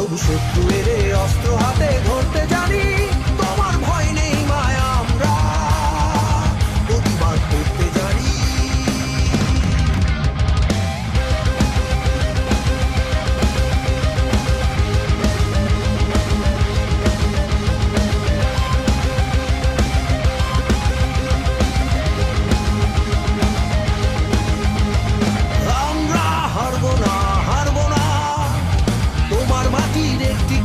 তবু শত্রু এলে অস্ত্র হাতে ধরতে জানি। তোমার ভয় নেই মায়া, আমরা প্রতিবাদ করতে জানি। আমরা হারবো না, হারবো না। তোমার মাটির একটি